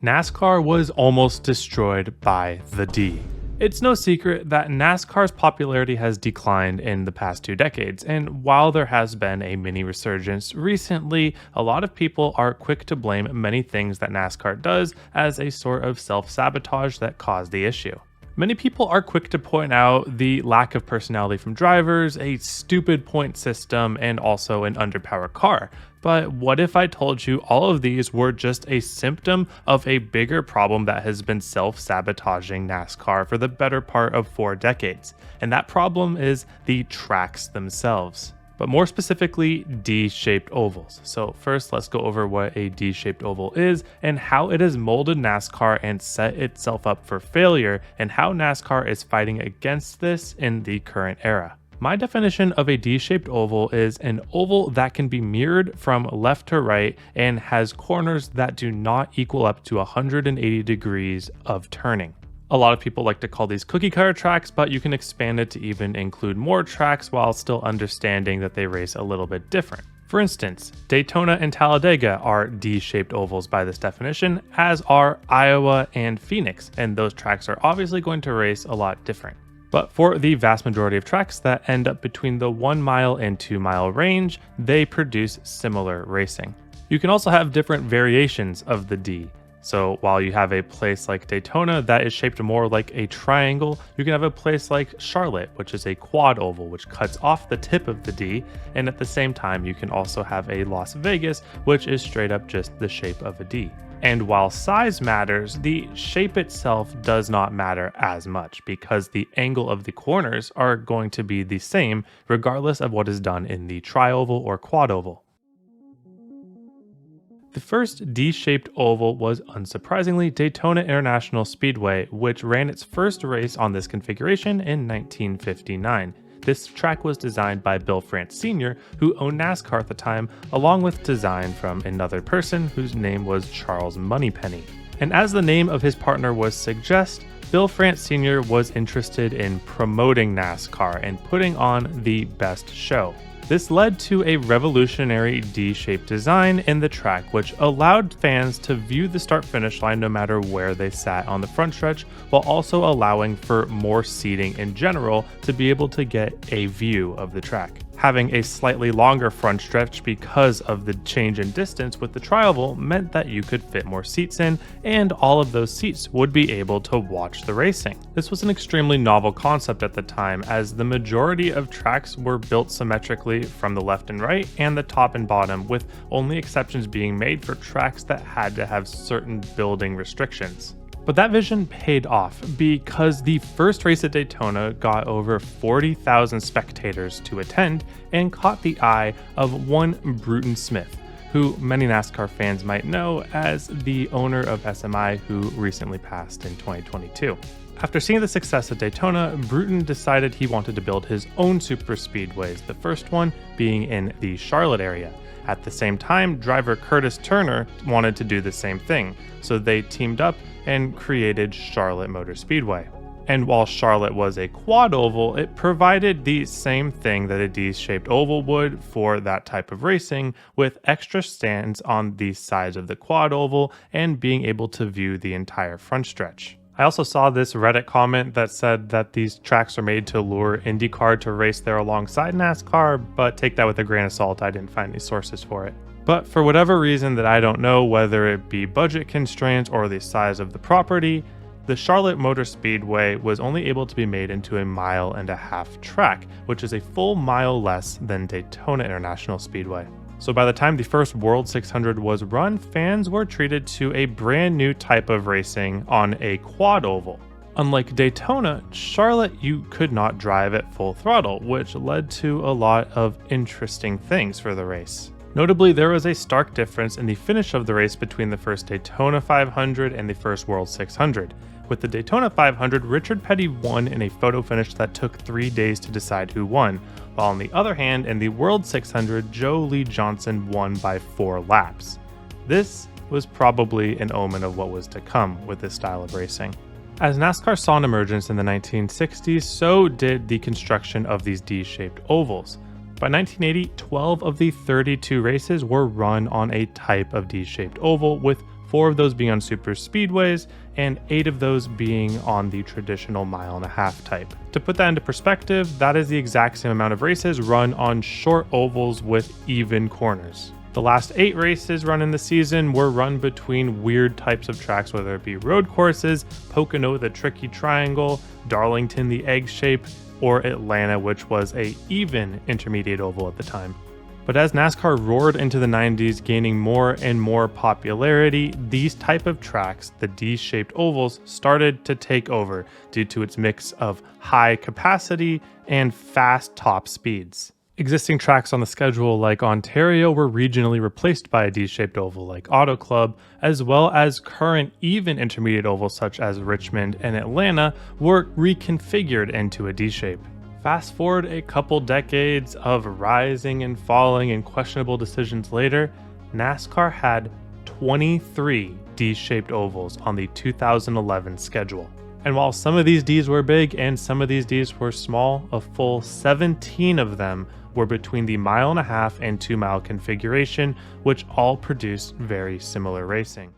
NASCAR was almost destroyed by the D. It's no secret that NASCAR's popularity has declined in the past 2 decades, and while there has been a mini resurgence recently, a lot of people are quick to blame many things that NASCAR does as a sort of self-sabotage that caused the issue. Many people are quick to point out the lack of personality from drivers, a stupid point system, and also an underpowered car. But what if I told you all of these were just a symptom of a bigger problem that has been self-sabotaging NASCAR for the better part of 4 decades? And that problem is the tracks themselves, but more specifically D-shaped ovals. So first, let's go over what a D-shaped oval is and how it has molded NASCAR and set itself up for failure, and how NASCAR is fighting against this in the current era. My definition of a D-shaped oval is an oval that can be mirrored from left to right and has corners that do not equal up to 180 degrees of turning. A lot of people like to call these cookie cutter tracks, but you can expand it to even include more tracks while still understanding that they race a little bit different. For instance, Daytona and Talladega are D-shaped ovals by this definition, as are Iowa and Phoenix, and those tracks are obviously going to race a lot different. But for the vast majority of tracks that end up between the 1 mile and 2 mile range, they produce similar racing. You can also have different variations of the D. So while you have a place like Daytona that is shaped more like a triangle, you can have a place like Charlotte, which is a quad oval, which cuts off the tip of the D. And at the same time, you can also have a Las Vegas, which is straight up just the shape of a D. And while size matters, the shape itself does not matter as much, because the angle of the corners are going to be the same regardless of what is done in the tri-oval or quad oval. The first D-shaped oval was, unsurprisingly, Daytona International Speedway, which ran its first race on this configuration in 1959. This track was designed by Bill France Sr., who owned NASCAR at the time, along with design from another person whose name was Charles Moneypenny. And as the name of his partner would suggest, Bill France Sr. was interested in promoting NASCAR and putting on the best show. This led to a revolutionary D-shaped design in the track, which allowed fans to view the start-finish line no matter where they sat on the front stretch, while also allowing for more seating in general to be able to get a view of the track. Having a slightly longer front stretch because of the change in distance with the tri-oval meant that you could fit more seats in, and all of those seats would be able to watch the racing. This was an extremely novel concept at the time, as the majority of tracks were built symmetrically from the left and right and the top and bottom, with only exceptions being made for tracks that had to have certain building restrictions. But that vision paid off, because the first race at Daytona got over 40,000 spectators to attend and caught the eye of one Bruton Smith, who many NASCAR fans might know as the owner of SMI, who recently passed in 2022. After seeing the success at Daytona, Bruton decided he wanted to build his own super speedways, the first one being in the Charlotte area. At the same time, driver Curtis Turner wanted to do the same thing, so they teamed up and created Charlotte Motor Speedway. And while Charlotte was a quad oval, it provided the same thing that a D-shaped oval would for that type of racing, with extra stands on the sides of the quad oval and being able to view the entire front stretch. I also saw this Reddit comment that said that these tracks are made to lure IndyCar to race there alongside NASCAR, but take that with a grain of salt. I didn't find any sources for it. But for whatever reason that I don't know, whether it be budget constraints or the size of the property, the Charlotte Motor Speedway was only able to be made into a 1.5 mile track, which is a full mile less than Daytona International Speedway. So by the time the first World 600 was run, fans were treated to a brand new type of racing on a quad oval. Unlike Daytona, Charlotte you could not drive at full throttle, which led to a lot of interesting things for the race. Notably, there was a stark difference in the finish of the race between the first Daytona 500 and the first World 600. With the Daytona 500, Richard Petty won in a photo finish that took 3 days to decide who won, while on the other hand, in the World 600, Joe Lee Johnson won by 4 laps. This was probably an omen of what was to come with this style of racing. As NASCAR saw an emergence in the 1960s, so did the construction of these D-shaped ovals. By 1980, 12 of the 32 races were run on a type of D-shaped oval, with 4 of those being on super speedways, and 8 of those being on the traditional 1.5 type. To put that into perspective, that is the exact same amount of races run on short ovals with even corners. The last 8 races run in the season were run between weird types of tracks, whether it be road courses, Pocono the tricky triangle, Darlington the egg shape, or Atlanta, which was a even intermediate oval at the time. But as NASCAR roared into the 90s, gaining more and more popularity, these type of tracks, the D-shaped ovals, started to take over due to its mix of high capacity and fast top speeds. Existing tracks on the schedule like Ontario were regionally replaced by a D-shaped oval like Auto Club, as well as current even intermediate ovals such as Richmond and Atlanta were reconfigured into a D-shape. Fast forward a couple decades of rising and falling and questionable decisions later, NASCAR had 23 D-shaped ovals on the 2011 schedule. And while some of these Ds were big and some of these Ds were small, a full 17 of them were between the 1.5 and 2 mile configuration, which all produced very similar racing.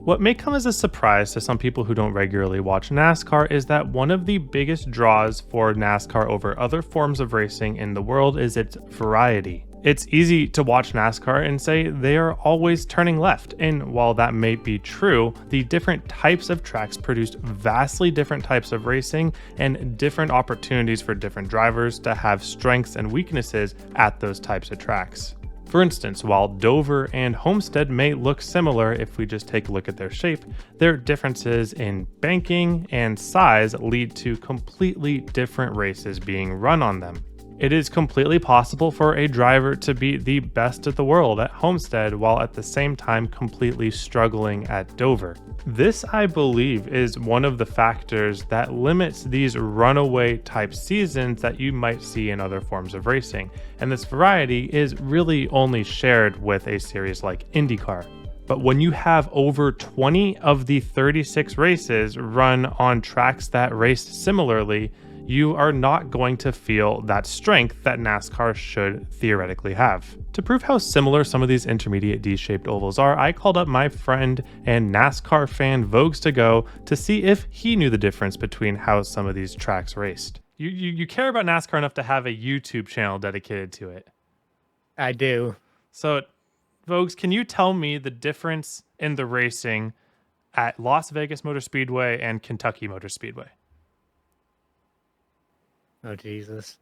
What may come as a surprise to some people who don't regularly watch NASCAR is that one of the biggest draws for NASCAR over other forms of racing in the world is its variety. It's easy to watch NASCAR and say they are always turning left, and while that may be true, the different types of tracks produce vastly different types of racing and different opportunities for different drivers to have strengths and weaknesses at those types of tracks. For instance, while Dover and Homestead may look similar if we just take a look at their shape, their differences in banking and size lead to completely different races being run on them. It is completely possible for a driver to be the best of the world at Homestead while at the same time completely struggling at Dover. This, I believe, is one of the factors that limits these runaway type seasons that you might see in other forms of racing, and this variety is really only shared with a series like IndyCar. But when you have over 20 of the 36 races run on tracks that race similarly, you are not going to feel that strength that NASCAR should theoretically have. To prove how similar some of these intermediate D-shaped ovals are, I called up my friend and NASCAR fan Vogues to go to see if he knew the difference between how some of these tracks raced. You care about NASCAR enough to have a YouTube channel dedicated to it. I do. So, Vogues, can you tell me the difference in the racing at Las Vegas Motor Speedway and Kentucky Motor Speedway? Oh, Jesus.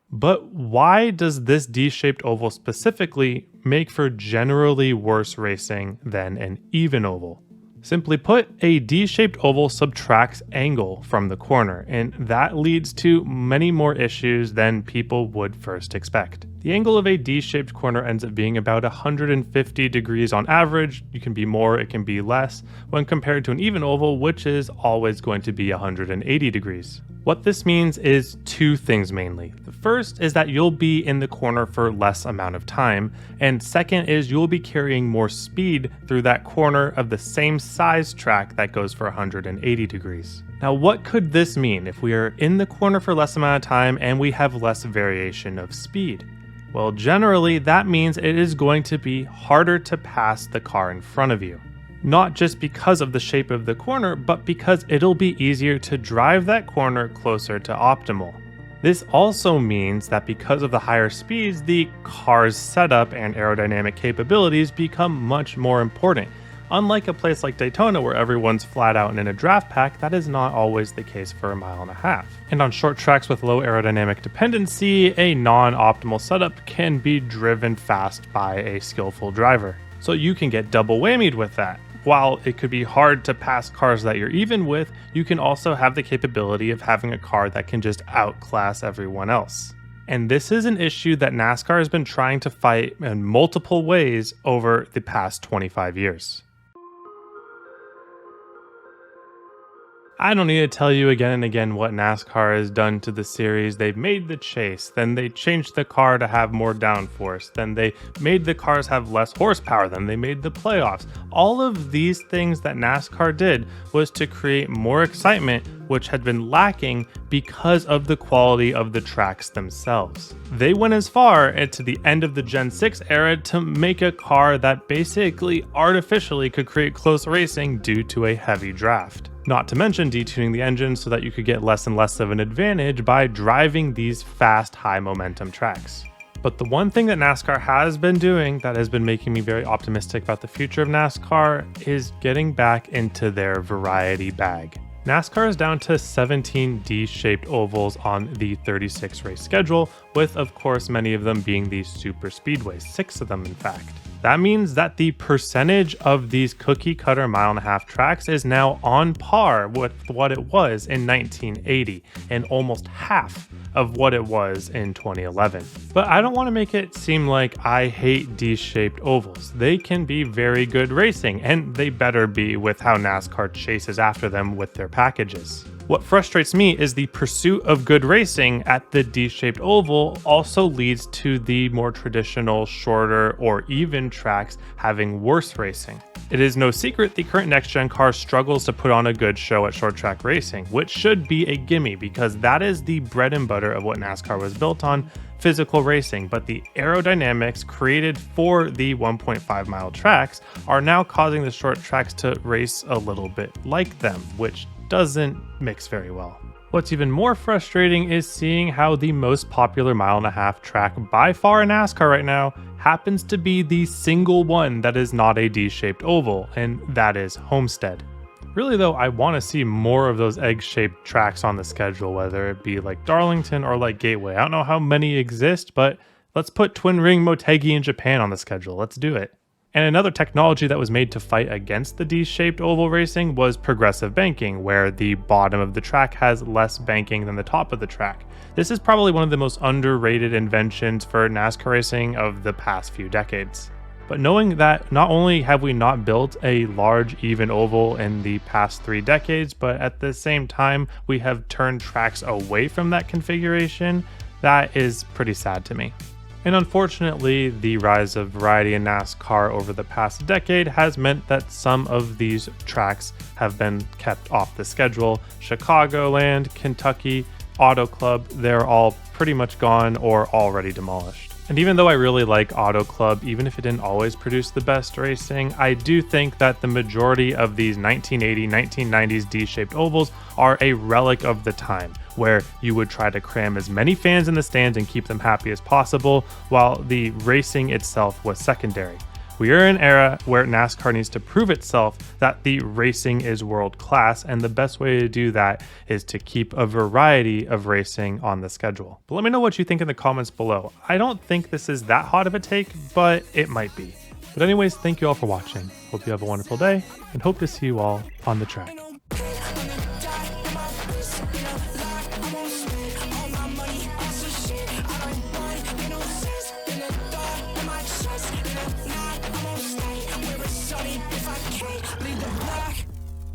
But why does this D-shaped oval specifically make for generally worse racing than an even oval? Simply put, a D-shaped oval subtracts angle from the corner, and that leads to many more issues than people would first expect. The angle of a D-shaped corner ends up being about 150 degrees on average. You can be more, it can be less, when compared to an even oval, which is always going to be 180 degrees. What this means is two things mainly. The first is that you'll be in the corner for less amount of time, and second is you'll be carrying more speed through that corner of the same size track that goes for 180 degrees. Now, what could this mean if we are in the corner for less amount of time and we have less variation of speed? Well, generally that means it is going to be harder to pass the car in front of you. Not just because of the shape of the corner, but because it'll be easier to drive that corner closer to optimal. This also means that because of the higher speeds, the car's setup and aerodynamic capabilities become much more important. Unlike a place like Daytona where everyone's flat out and in a draft pack, that is not always the case for 1.5 miles. And on short tracks with low aerodynamic dependency, a non-optimal setup can be driven fast by a skillful driver. So you can get double whammied with that. While it could be hard to pass cars that you're even with, you can also have the capability of having a car that can just outclass everyone else. And this is an issue that NASCAR has been trying to fight in multiple ways over the past 25 years. I don't need to tell you again and again what NASCAR has done to the series. They've made the chase, then they changed the car to have more downforce, then they made the cars have less horsepower, then they made the playoffs. All of these things that NASCAR did was to create more excitement which had been lacking because of the quality of the tracks themselves. They went as far into the end of the Gen 6 era to make a car that basically artificially could create close racing due to a heavy draft. Not to mention detuning the engine so that you could get less and less of an advantage by driving these fast, high momentum tracks. But the one thing that NASCAR has been doing that has been making me very optimistic about the future of NASCAR is getting back into their variety bag. NASCAR is down to 17 D-shaped ovals on the 36 race schedule, with of course many of them being these super speedways, 6 of them in fact. That means that the percentage of these cookie cutter mile-and-a-half tracks is now on par with what it was in 1980 and almost half of what it was in 2011. But I don't want to make it seem like I hate D-shaped ovals. They can be very good racing, and they better be with how NASCAR chases after them with their packages. What frustrates me is the pursuit of good racing at the D-shaped oval also leads to the more traditional, shorter, or even tracks having worse racing. It is no secret the current next-gen car struggles to put on a good show at short track racing, which should be a gimme because that is the bread and butter of what NASCAR was built on, physical racing, but the aerodynamics created for the 1.5 mile tracks are now causing the short tracks to race a little bit like them, which doesn't mix very well. What's even more frustrating is seeing how the most popular mile-and-a-half track by far in NASCAR right now happens to be the single one that is not a D-shaped oval, and that is Homestead. Really though, I want to see more of those egg-shaped tracks on the schedule, whether it be like Darlington or like Gateway. I don't know how many exist, but let's put Twin Ring Motegi in Japan on the schedule. Let's do it. And another technology that was made to fight against the D-shaped oval racing was progressive banking, where the bottom of the track has less banking than the top of the track. This is probably one of the most underrated inventions for NASCAR racing of the past few decades. But knowing that not only have we not built a large even oval in the past 3 decades, but at the same time we have turned tracks away from that configuration, that is pretty sad to me. And unfortunately, the rise of variety in NASCAR over the past decade has meant that some of these tracks have been kept off the schedule. Chicagoland, Kentucky, Auto Club, they're all pretty much gone or already demolished. And even though I really like Auto Club, even if it didn't always produce the best racing, I do think that the majority of these 1980, 1990s D-shaped ovals are a relic of the time, where you would try to cram as many fans in the stands and keep them happy as possible, while the racing itself was secondary. We are in an era where NASCAR needs to prove itself that the racing is world class, and the best way to do that is to keep a variety of racing on the schedule. But let me know what you think in the comments below. I don't think this is that hot of a take, but it might be. But anyways, thank you all for watching. Hope you have a wonderful day, and hope to see you all on the track.